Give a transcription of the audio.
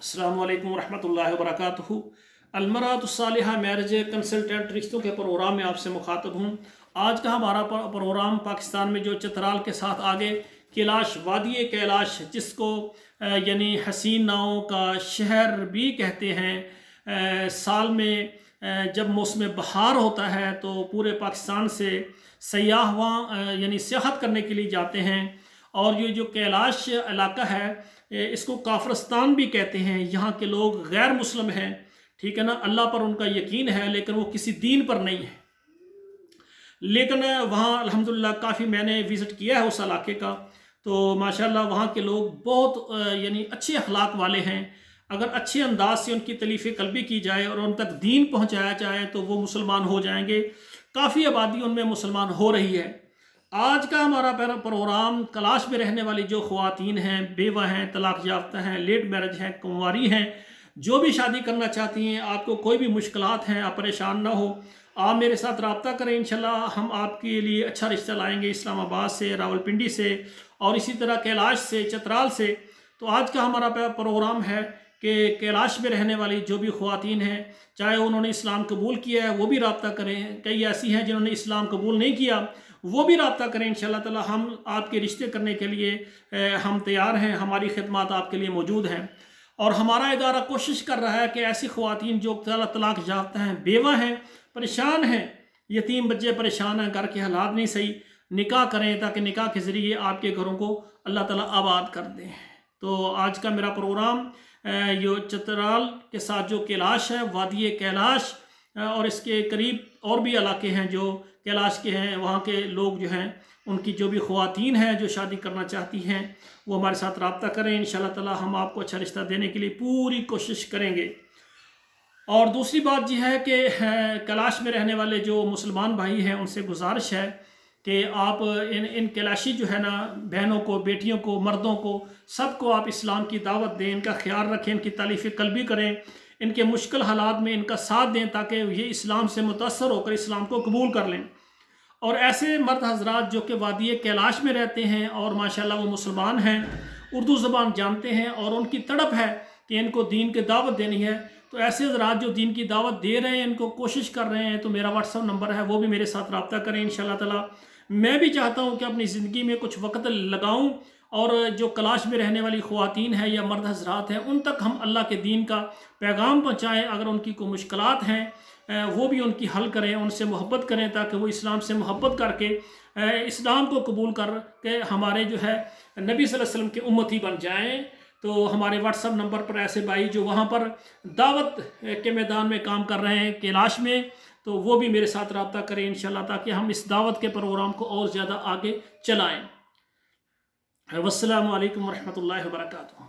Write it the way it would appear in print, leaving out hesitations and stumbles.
अस्सलामु अलैकुम वरहमतुल्लाहि वबरकातुहू। अलमरातुस्सालिहा मैरिज कंसल्टेंट रिश्तों के प्रोग्राम में आपसे मुखातब हूँ। आज का हमारा प्रोग्राम पाकिस्तान में जो चित्राल के साथ आगे कैलाश, वादी कैलाश, जिसको यानी हसीन नावों का शहर भी कहते हैं। साल में जब मौसम बहार होता है तो पूरे पाकिस्तान से सयाह वहाँ यानी सियाहत करने के लिए जाते हैं। और ये जो कैलाश इलाका है इसको काफरस्तान भी कहते हैं। यहाँ के लोग गैर मुस्लिम हैं, ठीक है ना, अल्लाह पर उनका यकीन है लेकिन वो किसी दीन पर नहीं है। लेकिन वहाँ अल्हम्दुलिल्लाह काफ़ी मैंने विज़िट किया है उस इलाके का, तो माशाल्लाह वहाँ के लोग बहुत यानी अच्छे अखलाक वाले हैं। अगर अच्छे अंदाज से उनकी तलीफ़ कल्बी की जाए और उन तक दीन पहुँचाया जाए तो वो मुसलमान हो जाएंगे। काफ़ी आबादी उनमें मुसलमान हो रही है। आज का हमारा प्रोग्राम कैलाश में रहने वाली जो ख़वातीन हैं, बेवा हैं, तलाक याफ्ता हैं, लेट मैरिज हैं, कुंवारी हैं, जो भी शादी करना चाहती हैं, आपको कोई भी मुश्किलात हैं, आप परेशान ना हो, आप मेरे साथ रब्ता करें। इंशाल्लाह हम आपके लिए अच्छा रिश्ता लाएंगे इस्लामाबाद से, रावलपिंडी से और इसी तरह कैलाश से, चतराल से। तो आज का हमारा प्रोग्राम है कि कैलाश में रहने वाली जो भी ख़वातीन हैं, चाहे उन्होंने इस्लाम कबूल किया है वो भी रब्ता करें, कई ऐसी हैं जिन्होंने इस्लाम कबूल नहीं किया वो भी रब्ता करें। इंशाल्लाह ताला हम आपके रिश्ते करने के लिए हम तैयार हैं, हमारी खिदमत आपके लिए मौजूद हैं। और हमारा इदारा कोशिश कर रहा है कि ऐसी ख़वातीन जो तलाक याफ्ता हैं, बेवा हैं, परेशान हैं, यतीम बच्चे परेशान हैं, घर के हालात नहीं सही, निकाह करें ताकि निकाह के ज़रिए आपके घरों को अल्लाह ताला आबाद कर दें। तो आज का मेरा प्रोग्राम ये चतराल के साथ जो कैलाश है, वादी कैलाश और इसके करीब और भी इलाके हैं जो कैलाश के हैं, वहाँ के लोग जो हैं उनकी जो भी ख़वातीन हैं जो शादी करना चाहती हैं वो हमारे साथ रब्ता करें। इंशाल्लाह ताला हम आपको अच्छा रिश्ता देने के लिए पूरी कोशिश करेंगे। और दूसरी बात यह है कि कैलाश में रहने वाले जो मुसलमान भाई हैं उनसे गुजारिश है कि आप इन कैलाशी जो है ना बहनों को, बेटियों को, मर्दों को, सबको आप इस्लाम की दावत दें, इनका ख्याल रखें, इनकी तारीफ़ कल्बी करें, इनके मुश्किल हालात में इनका साथ दें ताकि ये इस्लाम से मुतासर होकर इस्लाम को कबूल कर लें। और ऐसे मर्द हजरात जो कि वादी कैलाश में रहते हैं और माशाल्लाह वो मुसलमान हैं, उर्दू ज़बान जानते हैं और उनकी तड़प है कि इनको दीन की दावत देनी है, तो ऐसे हजरात जो दीन की दावत दे रहे हैं, इनको कोशिश कर रहे हैं, तो मेरा व्हाट्सअप नंबर है, वो भी मेरे साथ रब्ता करें इंशाल्लाह ताला। मैं भी चाहता हूँ कि अपनी ज़िंदगी में कुछ वक्त लगाऊँ और जो कैलाश में रहने वाली ख़वातीन हैं या मर्द हजरात हैं उन तक हम अल्लाह के दीन का पैगाम पहुँचाएँ। अगर उनकी कोई मुश्किलात हैं वो भी उनकी हल करें, उनसे मोहब्बत करें ताकि वो इस्लाम से मोहब्बत करके इस्लाम को कबूल कर के हमारे जो है नबी सल्लल्लाहु अलैहि वसल्लम के उम्मती बन जाएं। तो हमारे व्हाट्सअप नंबर पर ऐसे भाई जो वहाँ पर दावत के मैदान में काम कर रहे हैं कैलाश में, तो वो भी मेरे साथ रब्ता करें इंशाल्लाह ताकि हम इस दावत के प्रोग्राम को और ज़्यादा आगे चलाएँ। वस्सलामु अलैकुम वरहमतुल्लाहि वबरकातुहू।